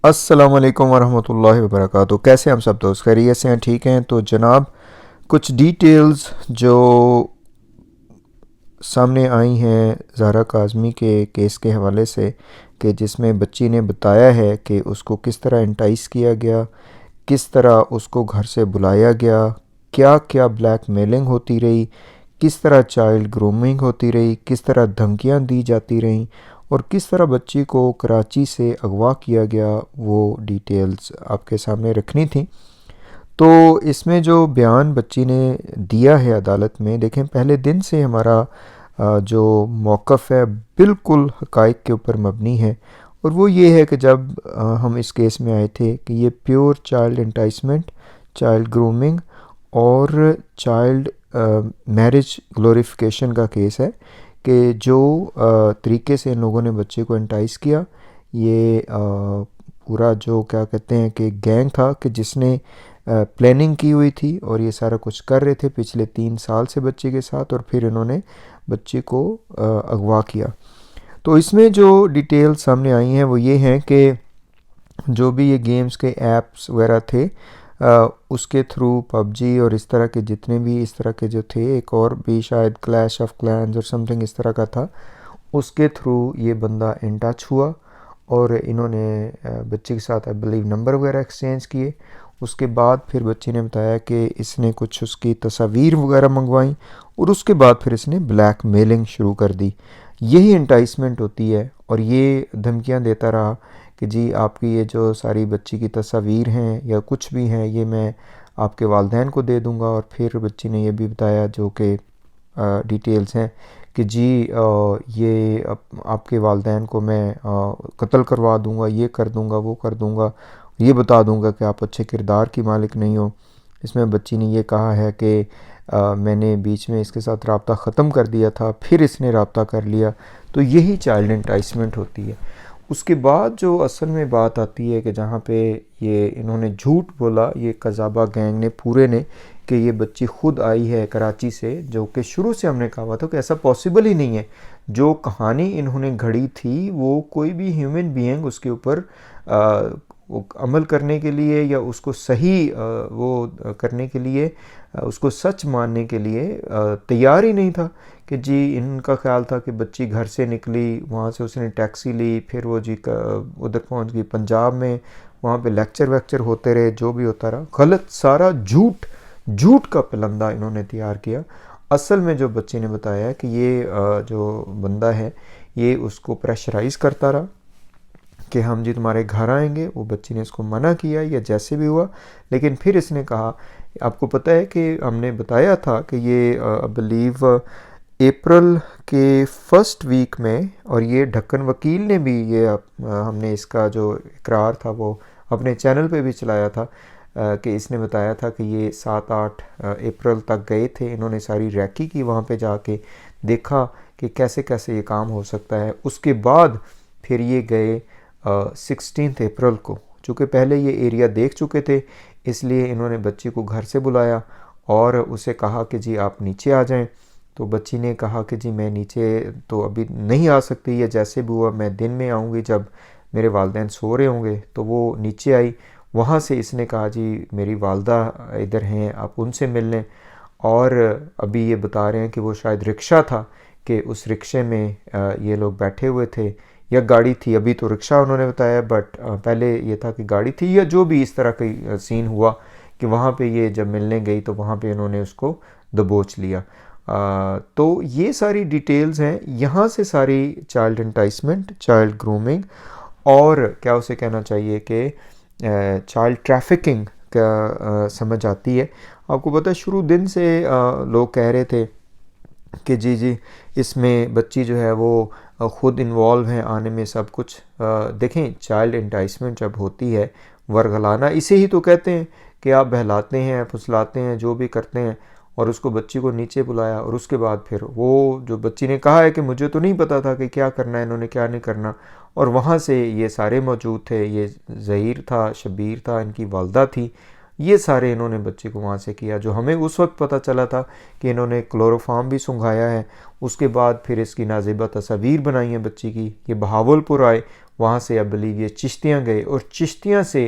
अस्सलाम वालेकुम वरहमतुल्लाहि वबरकातुहू। कैसे हम सब दोस्त खैरियत से हैं, ठीक हैं? तो जनाब, कुछ डिटेल्स जो सामने आई हैं ज़ारा काज़मी के केस के हवाले से, कि जिसमें बच्ची ने बताया है कि उसको किस तरह इंटाइस किया गया, किस तरह उसको घर से बुलाया गया, क्या क्या ब्लैक मेलिंग होती रही, किस तरह चाइल्ड ग्रूमिंग होती रही, किस तरह धमकियां दी जाती रहीं, और किस तरह बच्ची को कराची से अगवा किया गया, वो डिटेल्स आपके सामने रखनी थी। तो इसमें जो बयान बच्ची ने दिया है अदालत में, देखें, पहले दिन से हमारा जो मौक़िफ़ है बिल्कुल हक़ाइक़ के ऊपर मबनी है। और वो ये है कि जब हम इस केस में आए थे कि ये प्योर चाइल्ड इंटाइसमेंट, चाइल्ड ग्रूमिंग और चाइल्ड मैरिज ग्लोरिफिकेशन का केस है, कि जो तरीके से इन लोगों ने बच्चे को इंटाइस किया, ये पूरा जो क्या कहते हैं कि गैंग था, कि जिसने प्लानिंग की हुई थी और ये सारा कुछ कर रहे थे पिछले 3 साल से बच्चे के साथ, और फिर इन्होंने बच्चे को अगवा किया। तो इसमें जो डिटेल्स सामने आई हैं वो ये हैं कि जो भी ये गेम्स के ऐप्स वगैरह थे, उसके थ्रू पबजी और इस तरह के जितने भी इस तरह के जो थे, एक और भी शायद क्लैश ऑफ क्लैंस और समथिंग इस तरह का था, उसके थ्रू ये बंदा इन टच हुआ और इन्होंने बच्चे के साथ आई बिलीव नंबर वगैरह एक्सचेंज किए। उसके बाद फिर बच्ची ने बताया कि इसने कुछ उसकी तस्वीर वगैरह मंगवाई, और उसके बाद फिर इसने ब्लैक मेलिंग शुरू कर दी। यही इंटाइसमेंट होती है, और ये धमकियां देता रहा कि जी आपकी ये जो सारी बच्ची की तस्वीर हैं या कुछ भी हैं, ये मैं आपके वालिदैन को दे दूंगा। और फिर बच्ची ने ये भी बताया, जो कि डिटेल्स हैं, कि जी ये आपके वालिदैन को मैं कत्ल करवा दूंगा, ये कर दूंगा, वो कर दूंगा, ये बता दूंगा कि आप अच्छे किरदार की मालिक नहीं हो। इसमें बच्ची ने ये कहा है कि मैंने बीच में इसके साथ रब्ता ख़त्म कर दिया था, फिर इसने रब्ता कर लिया। तो यही चाइल्ड इंटाइसमेंट होती है। उसके बाद जो असल में बात आती है कि जहाँ पे ये इन्होंने झूठ बोला, ये कज़ाबा गैंग ने पूरे ने, कि ये बच्ची ख़ुद आई है कराची से, जो कि शुरू से हमने कहा था कि ऐसा पॉसिबल ही नहीं है। जो कहानी इन्होंने घड़ी थी, वो कोई भी ह्यूमन बीइंग उसके ऊपर वो अमल करने के लिए या उसको सही वो करने के लिए, उसको सच मानने के लिए तैयार ही नहीं था। कि जी इनका ख्याल था कि बच्ची घर से निकली, वहाँ से उसने टैक्सी ली, फिर वो जी उधर पहुँच गई पंजाब में, वहाँ पे लेक्चर वेक्चर होते रहे, जो भी होता रहा गलत, सारा झूठ, झूठ का पलंदा इन्होंने तैयार किया। असल में जो बच्ची ने बताया कि ये जो बंदा है, ये उसको प्रेशराइज़ करता रहा कि हम जी तुम्हारे घर आएंगे। वो बच्ची ने इसको मना किया या जैसे भी हुआ, लेकिन फिर इसने कहा, आपको पता है कि हमने बताया था कि ये बिलीव अप्रैल के फर्स्ट वीक में, और ये ढक्कन वकील ने भी ये हमने इसका जो इकरार था वो अपने चैनल पे भी चलाया था, कि इसने बताया था कि ये 7-8 अप्रैल तक गए थे, इन्होंने सारी रैकी की, वहाँ पे जाके देखा कि कैसे कैसे ये काम हो सकता है। उसके बाद फिर ये गए 16 अप्रैल को, चूँकि पहले ये एरिया देख चुके थे, इसलिए इन्होंने बच्ची को घर से बुलाया और उसे कहा कि जी आप नीचे आ जाएं। तो बच्ची ने कहा कि जी मैं नीचे तो अभी नहीं आ सकती, या जैसे भी हुआ मैं दिन में आऊँगी जब मेरे वालिदैन सो रहे होंगे। तो वो नीचे आई, वहाँ से इसने कहा जी मेरी वालदा इधर हैं, आप उनसे मिल लें। और अभी ये बता रहे हैं कि वो शायद रिक्शा था, कि उस रिक्शे में ये लोग बैठे हुए थे, या गाड़ी थी, अभी तो रिक्शा उन्होंने बताया, बट पहले ये था कि गाड़ी थी, या जो भी इस तरह का सीन हुआ कि वहाँ पे ये जब मिलने गई तो वहाँ पे इन्होंने उसको दबोच लिया। तो ये सारी डिटेल्स हैं, यहाँ से सारी चाइल्ड एंटाइसमेंट, चाइल्ड ग्रूमिंग, और क्या उसे कहना चाहिए कि चाइल्ड ट्रैफिकिंग का समझ आती है। आपको पता है शुरू दिन से लोग कह रहे थे कि जी जी इसमें बच्ची जो है वो ख़ुद इन्वॉल्व है आने में, सब कुछ। देखें, चाइल्ड एंटाइसमेंट जब होती है, वरगलाना इसे ही तो कहते हैं, कि आप बहलाते हैं, फुसलाते हैं, जो भी करते हैं, और उसको बच्ची को नीचे बुलाया, और उसके बाद फिर वो जो बच्ची ने कहा है कि मुझे तो नहीं पता था कि क्या करना है इन्होंने, क्या नहीं करना। और वहाँ से ये सारे मौजूद थे, ये ज़हीर था, शबीर था, इनकी वालदा थी, ये सारे इन्होंने बच्चे को वहाँ से किया। जो हमें उस वक्त पता चला था कि इन्होंने क्लोरोफार्म भी सुंघाया है। उसके बाद फिर इसकी नाज़िबा तस्वीर बनाई है बच्ची की, ये बहावलपुर आए, वहाँ से आई बिलीव ये चिश्तियाँ गए और चिश्तियाँ से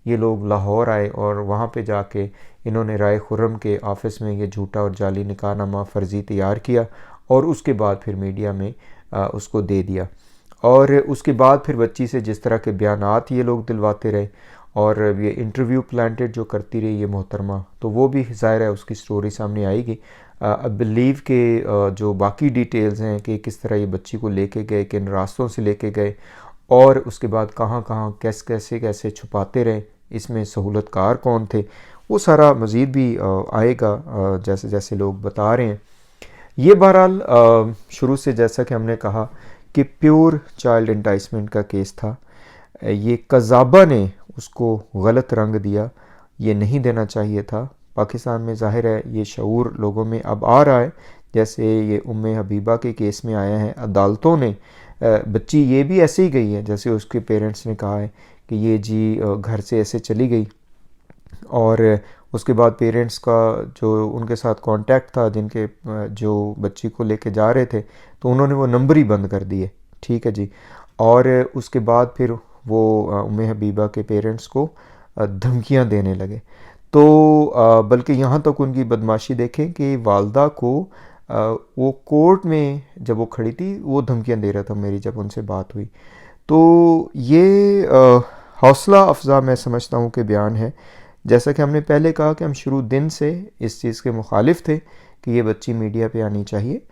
ये लोग लाहौर आए और वहाँ पे जाके इन्होंने राय खुर्रम के ऑफ़िस में ये झूठा और जाली निकाहनामा फ़र्ज़ी तैयार किया और उसके बाद फिर मीडिया में उसको दे दिया। और उसके बाद फिर बच्ची से जिस तरह के बयानात ये लोग दिलवाते रहे और ये इंटरव्यू प्लांटेड जो करती रही ये मोहतरमा, तो वो भी ज़ाहिर है उसकी स्टोरी सामने आएगी। आई बिलीव के जो बाकी डिटेल्स हैं कि किस तरह ये बच्ची को लेके गए, किन रास्तों से लेके गए और उसके बाद कहाँ कहाँ कैसे छुपाते रहे, इसमें सहूलतकार कौन थे, वो सारा मज़ीद भी आएगा जैसे जैसे लोग बता रहे हैं। ये बहरहाल शुरू से जैसा कि हमने कहा कि प्योर चाइल्ड एंटाइसमेंट का केस था। ये कज़ाबा ने उसको गलत रंग दिया, ये नहीं देना चाहिए था। पाकिस्तान में ज़ाहिर है ये शऊर लोगों में अब आ रहा है, जैसे ये उम्मे हबीबा के केस में आया है। अदालतों ने बच्ची ये भी ऐसे ही गई है जैसे उसके पेरेंट्स ने कहा है कि ये जी घर से ऐसे चली गई और उसके बाद पेरेंट्स का जो उनके साथ कांटेक्ट था जिनके जो बच्ची को लेके जा रहे थे, तो उन्होंने वो नंबर ही बंद कर दिए, ठीक है जी। और उसके बाद फिर वो उम्मे हबीबा के पेरेंट्स को धमकियां देने लगे। तो बल्कि यहाँ तक उनकी बदमाशी देखें कि वालदा को वो कोर्ट में जब वो खड़ी थी वो धमकियां दे रहा था मेरी जब उनसे बात हुई। तो ये हौसला अफजा मैं समझता हूँ कि बयान है। जैसा कि हमने पहले कहा कि हम शुरू दिन से इस चीज़ के मुखालिफ थे कि ये बच्ची मीडिया पे आनी चाहिए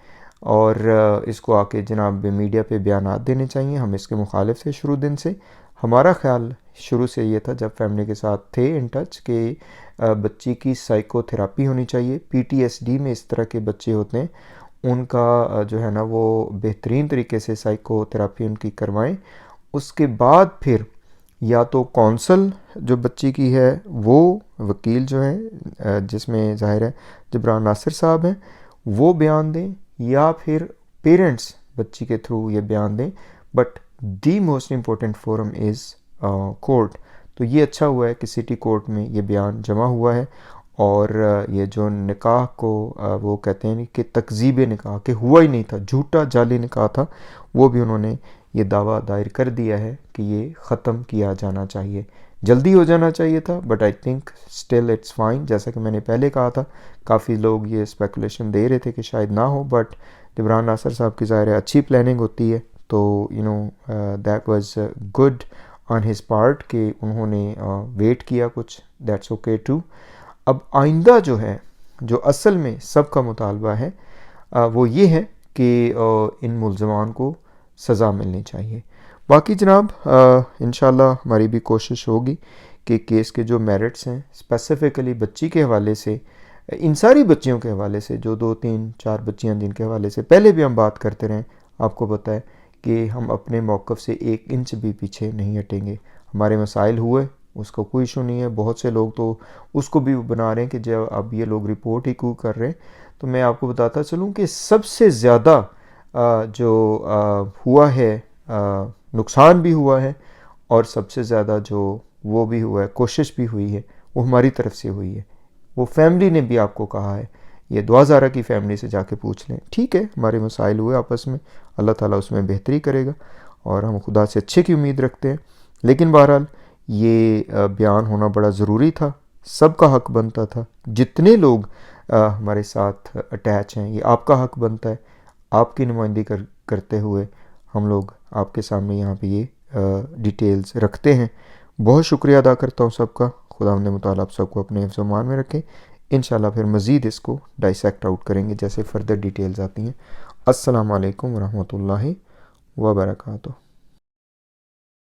और इसको आके जनाब मीडिया पे बयानात देने चाहिए। हम इसके मुखालिफ थे शुरू दिन से। हमारा ख्याल शुरू से ये था जब फैमिली के साथ थे इन टच कि बच्ची की साइकोथेरापी होनी चाहिए। पीटीएसडी में इस तरह के बच्चे होते हैं, उनका जो है ना वो बेहतरीन तरीके से साइकोथेरापी उनकी करवाएं। उसके बाद फिर या तो कौंसल जो बच्ची की है वो वकील जो है जिसमें ज़ाहिर है जबरान नासिर साहब हैं वो बयान दें, या फिर पेरेंट्स बच्ची के थ्रू ये बयान दें। But the most important forum is court. तो ये अच्छा हुआ है कि सिटी कोर्ट में ये बयान जमा हुआ है और ये जो निकाह को वो कहते हैं कि तकज़ीब निकाह के हुआ ही नहीं था, झूठा जाली निकाह था, वो भी उन्होंने ये दावा दायर कर दिया है कि ये ख़त्म किया जाना चाहिए। जल्दी हो जाना चाहिए था but I think still it's fine. जैसा कि मैंने पहले कहा था, काफ़ी लोग ये स्पेकुलेशन दे रहे थे कि शायद ना हो, बट जबरान नासिर साहब की ज़ाहिर है अच्छी प्लानिंग होती है, तो you know that was good on his part कि उन्होंने वेट किया कुछ, दैट्स ओके टू। अब आइंदा जो है, जो असल में सबका मुतालबा है वो ये है कि इन मुल्ज़मान को सज़ा मिलनी चाहिए। बाकी जनाब इंशाल्लाह हमारी भी कोशिश होगी कि केस के जो मेरिट्स हैं स्पेसिफ़िकली बच्ची के हवाले से, इन सारी बच्चियों के हवाले से, जो 2 3 4 बच्चियां जिनके हवाले से पहले भी हम बात करते रहें, आपको पता है कि हम अपने मौक़िफ़ से 1 इंच भी पीछे नहीं हटेंगे। हमारे मसाइल हुए उसका कोई इशू नहीं है। बहुत से लोग तो उसको भी बना रहे हैं कि जब अब ये लोग रिपोर्ट ही क्यों कर रहे हैं। तो मैं आपको बताता चलूँ कि सबसे ज़्यादा जो हुआ है, नुकसान भी हुआ है और सबसे ज़्यादा जो वो भी हुआ है, कोशिश भी हुई है, वो हमारी तरफ से हुई है। वो फैमिली ने भी आपको कहा है, ये दुआ ज़ारा की फ़ैमिली से जाके पूछ लें। ठीक है, हमारे मसाइल हुए आपस में, अल्लाह ताला उसमें बेहतरी करेगा और हम खुदा से अच्छे की उम्मीद रखते हैं। लेकिन बहरहाल ये बयान होना बड़ा ज़रूरी था, सबका हक बनता था। जितने लोग हमारे साथ अटैच हैं, ये आपका हक बनता है। आपकी नुमाइंदगी करते हुए हम लोग आपके सामने यहाँ पे ये डिटेल्स रखते हैं। बहुत शुक्रिया अदा करता हूँ सबका। खुदावंद मुताला आप सबको अपने हिफ्ज़ मान में रखें। इंशाल्लाह फिर मज़ीद इसको डाइसेक्ट आउट करेंगे जैसे फर्दर डिटेल्स आती हैं। अस्सलामु अलैकुम वरहमतुल्लाहि वबरकातुहू।